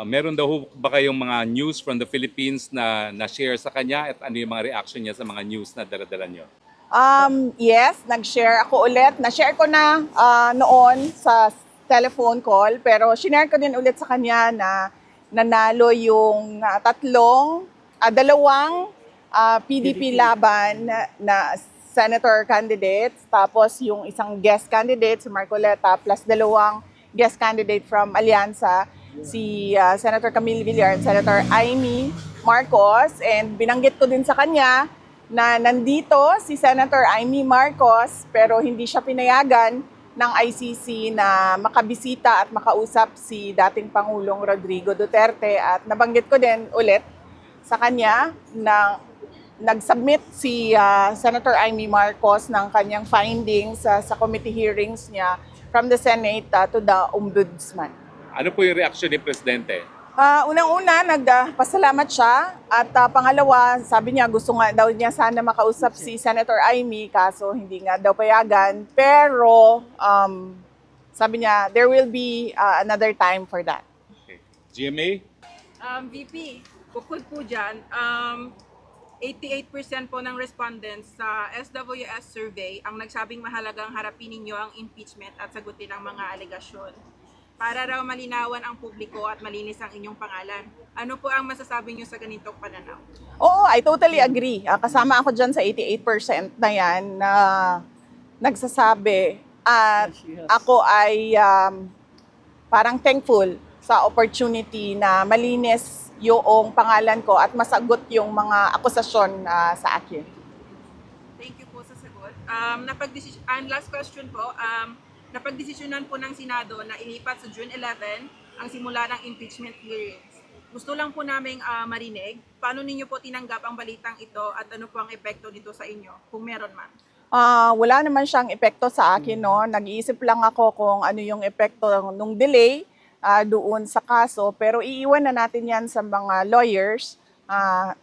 Meron daw ba kayong mga news from the Philippines na na-share sa kanya at ano yung mga reaction niya sa mga news na dala-dala niyo? Yes, nag-share ako ulit. Na-share ko na noon sa telephone call, pero shinare ko din ulit sa kanya na nanalo yung dalawang PDP laban na senator candidates, tapos yung isang guest candidate, si Marcoleta, plus dalawang guest candidate from Alianza, si Senator Camille Villar and Senator Amy Marcos. And binanggit ko din sa kanya na nandito si Senator Amy Marcos pero hindi siya pinayagan ng ICC na makabisita at makausap si dating Pangulong Rodrigo Duterte. At nabanggit ko din ulit sa kanya na nag-submit si Senator Amy Marcos ng kanyang findings sa committee hearings niya from the Senate to the Ombudsman. Ano po yung reaction ni Presidente? Unang-una, nagpasalamat siya at pangalawa, sabi niya gusto nga daw niya sana makausap si Senator Amy kaso hindi nga daw payagan. Pero sabi niya there will be another time for that. Okay. GMA? VP, bukod po dyan, 88% po ng respondents sa SWS survey ang nagsabing mahalagang harapin ninyo ang impeachment at sagutin ang mga alegasyon. Para raw malinawan ang publiko at malinis ang inyong pangalan. Ano po ang masasabi niyo sa ganitong pananaw? Oo, I totally agree. Kasama ako dyan sa 88% na yan na nagsasabi. At ako ay parang thankful sa opportunity na malinis yung pangalan ko at masagot yung mga akusasyon sa akin. Thank you po sa sagot. And last question po, napagdesisyonan po ng Senado na ilipat sa June 11 ang simula ng impeachment hearings. Gusto lang po naming marinig, paano ninyo po tinanggap ang balitang ito at ano po ang epekto nito sa inyo, kung meron man? Wala naman siyang epekto sa akin, no? Nag-iisip lang ako kung ano yung epekto ng delay doon sa kaso, pero iiwan na natin yan sa mga lawyers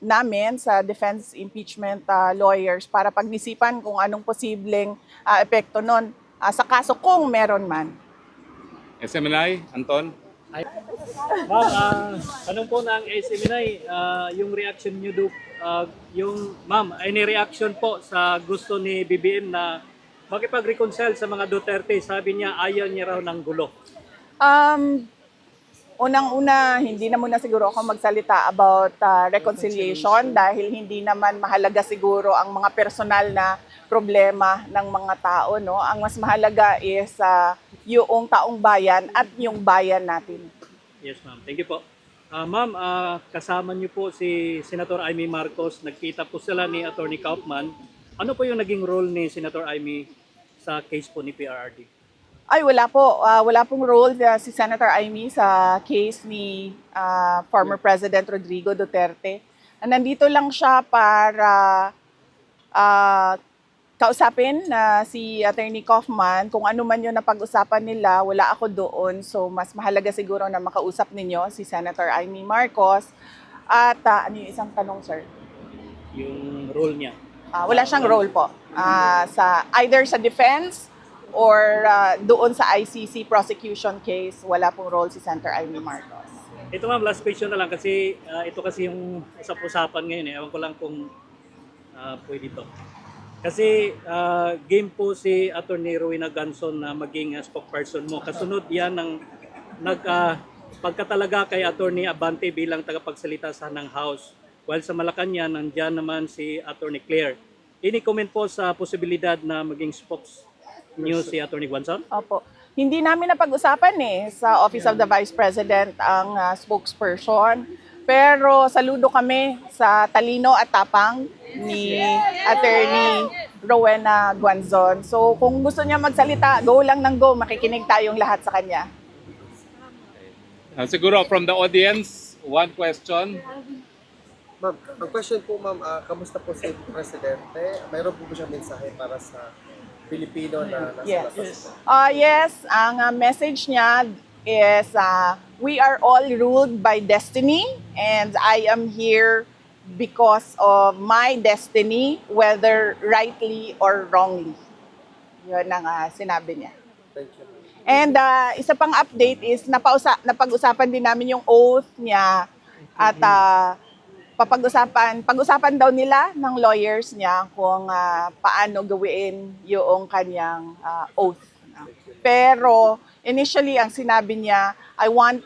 namin, sa defense impeachment lawyers, para pag-isipan kung anong posibleng epekto nun sa kaso kung meron man. SMNI, Anton? Ma'am, tanong po ng SMNI, yung reaction niyo ma'am, any reaction po sa gusto ni BBM na makipag-reconcile sa mga Duterte? Sabi niya ayaw niya raw ng gulo. Unang-una, hindi na muna siguro ako magsalita about reconciliation dahil hindi naman mahalaga siguro ang mga personal na problema ng mga tao, no? Ang mas mahalaga is yung taong bayan at yung bayan natin. Yes, ma'am. Thank you po. Ma'am, kasama niyo po si Senator Amy Marcos. Nagkita po sila ni Attorney Kaufman. Ano po yung naging role ni Senator Amy sa case po ni PRRD? Ay, wala po. Wala pong role si Senator Amy sa case ni former President Rodrigo Duterte. Nandito lang siya para kausapin si Attorney Kaufman. Kung ano man yun na pag-usapan nila, wala ako doon. So, mas mahalaga siguro na makausap ninyo si Senator Amy Marcos. At ano yung isang tanong, sir? Yung role niya? Wala siyang role po. Either sa defense or doon sa ICC prosecution case, wala pong role si Senator Amy Marcos. Ito ma'am, last question na lang kasi ito kasi yung usap-usapan ngayon eh. Ewan ko lang kung pwede ito. Kasi game po si Attorney Rowena Ganson na maging spokesperson mo. Kasunod yan ng pagkatalaga kay Attorney Abante bilang tagapagsalita sa ng House. While sa Malacanang, nandiyan naman si Attorney Claire. Any comment po sa posibilidad na maging spokes niyo si Attorney Ganson? Opo. Hindi namin napag-usapan sa Office of the Vice President ang spokesperson. Pero saludo kami sa talino at tapang ni Attorney Rowena Ganson. So kung gusto niya magsalita, go lang ng go. Makikinig tayong lahat sa kanya. Siguro from the audience, one question. Ma'am, ang question po ma'am, kamusta po si Presidente? Mayroon po ba siyang mensahe para sa Pilipino na nasa labas? Yes, ang message niya is we are all ruled by destiny and I am here because of my destiny, whether rightly or wrongly. Yun ang sinabi niya. Thank you. And isa pang update is napag-usapan din namin yung oath niya at pag-usapan daw nila ng lawyers niya kung paano gawin yung kanyang oath. Pero initially ang sinabi niya, I want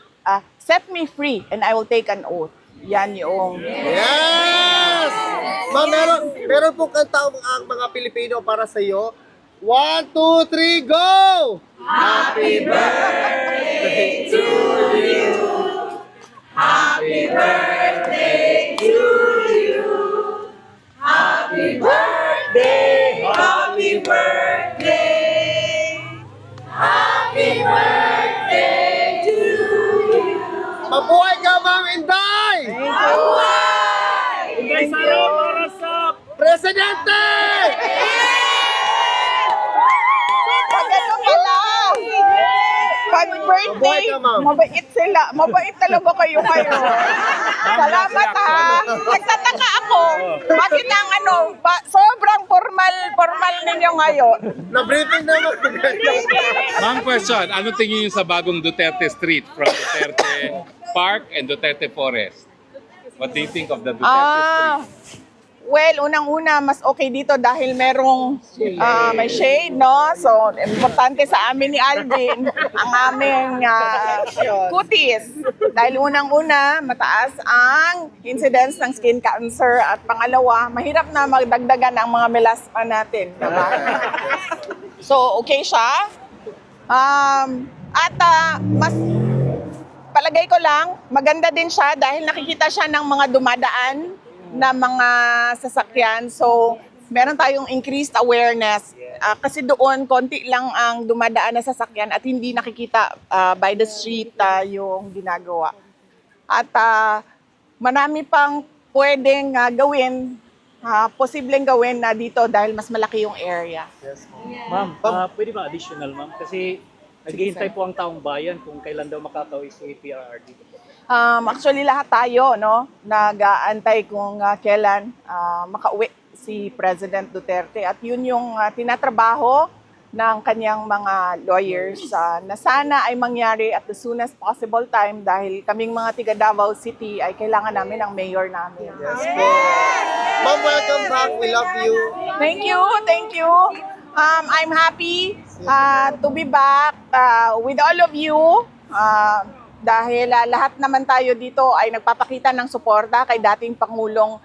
set me free and I will take an oath. Yan yung Yes! Ma'am, meron po kanta ang mga Pilipino para sa iyo. 1, 2, 3, go! Happy birthday to you. Happy birthday to you. Happy birthday. Happy birthday. Happy birthday to you. Mabuhay ka, Ma'am Inday! Inday Sara para sa Presidente! Pag birthday, Mabuhay ka, ma'am. mabait sila. Mabait talaga kayo ngayon. Salamat ha. Nagtataka ako. Bakit ang sobrang formal ninyo ngayon. Na-briefing naman. Ma'am, question, ano tingin niyo sa bagong Duterte Street from Duterte Park and Duterte Forest? What do you think of the Duterte Street? Well, unang-una, mas okay dito dahil merong may shade, no? So, importante sa amin ni Alvin ang aming cuties. Dahil unang-una, mataas ang incidence ng skin cancer. At pangalawa, mahirap na magdagdagan ang mga melasma natin. Diba? So, okay siya. Mas palagay ko lang, maganda din siya dahil nakikita siya ng mga dumadaan na mga sasakyan. So, meron tayong increased awareness. Kasi doon, konti lang ang dumadaan na sasakyan at hindi nakikita by the street yung ginagawa. At marami pang pwedeng gawin, posibleng gawin na dito dahil mas malaki yung area. Ma'am, pwede ba additional, ma'am? Kasi naghihintay po ang taong bayan kung kailan daw makakauwi si PRR dito po. Actually, lahat tayo, no, nag-aantay kung kailan makauwi si President Duterte. At yun yung tinatrabaho ng kanyang mga lawyers na sana ay mangyari at the soonest possible time dahil kaming mga tiga Davao City ay kailangan namin ang mayor namin. Yes po. Ma'am, welcome back. We love you. Thank you, thank you. I'm happy to be back with all of you. Dahil lahat naman tayo dito ay nagpapakita ng suporta kay dating Pangulong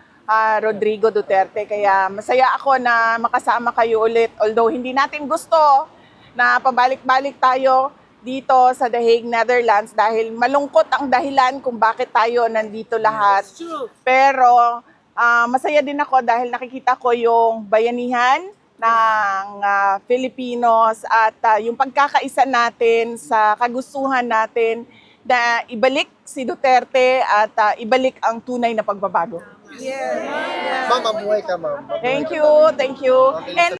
Rodrigo Duterte. Kaya masaya ako na makasama kayo ulit. Although hindi natin gusto na pabalik-balik tayo dito sa The Hague, Netherlands dahil malungkot ang dahilan kung bakit tayo nandito lahat. Pero masaya din ako dahil nakikita ko yung bayanihan ng Filipinos at yung pagkakaisa natin sa kagustuhan natin na ibalik si Duterte at ibalik ang tunay na pagbabago. Ma'am, mabuhay ka, ma'am. Thank you, thank you. And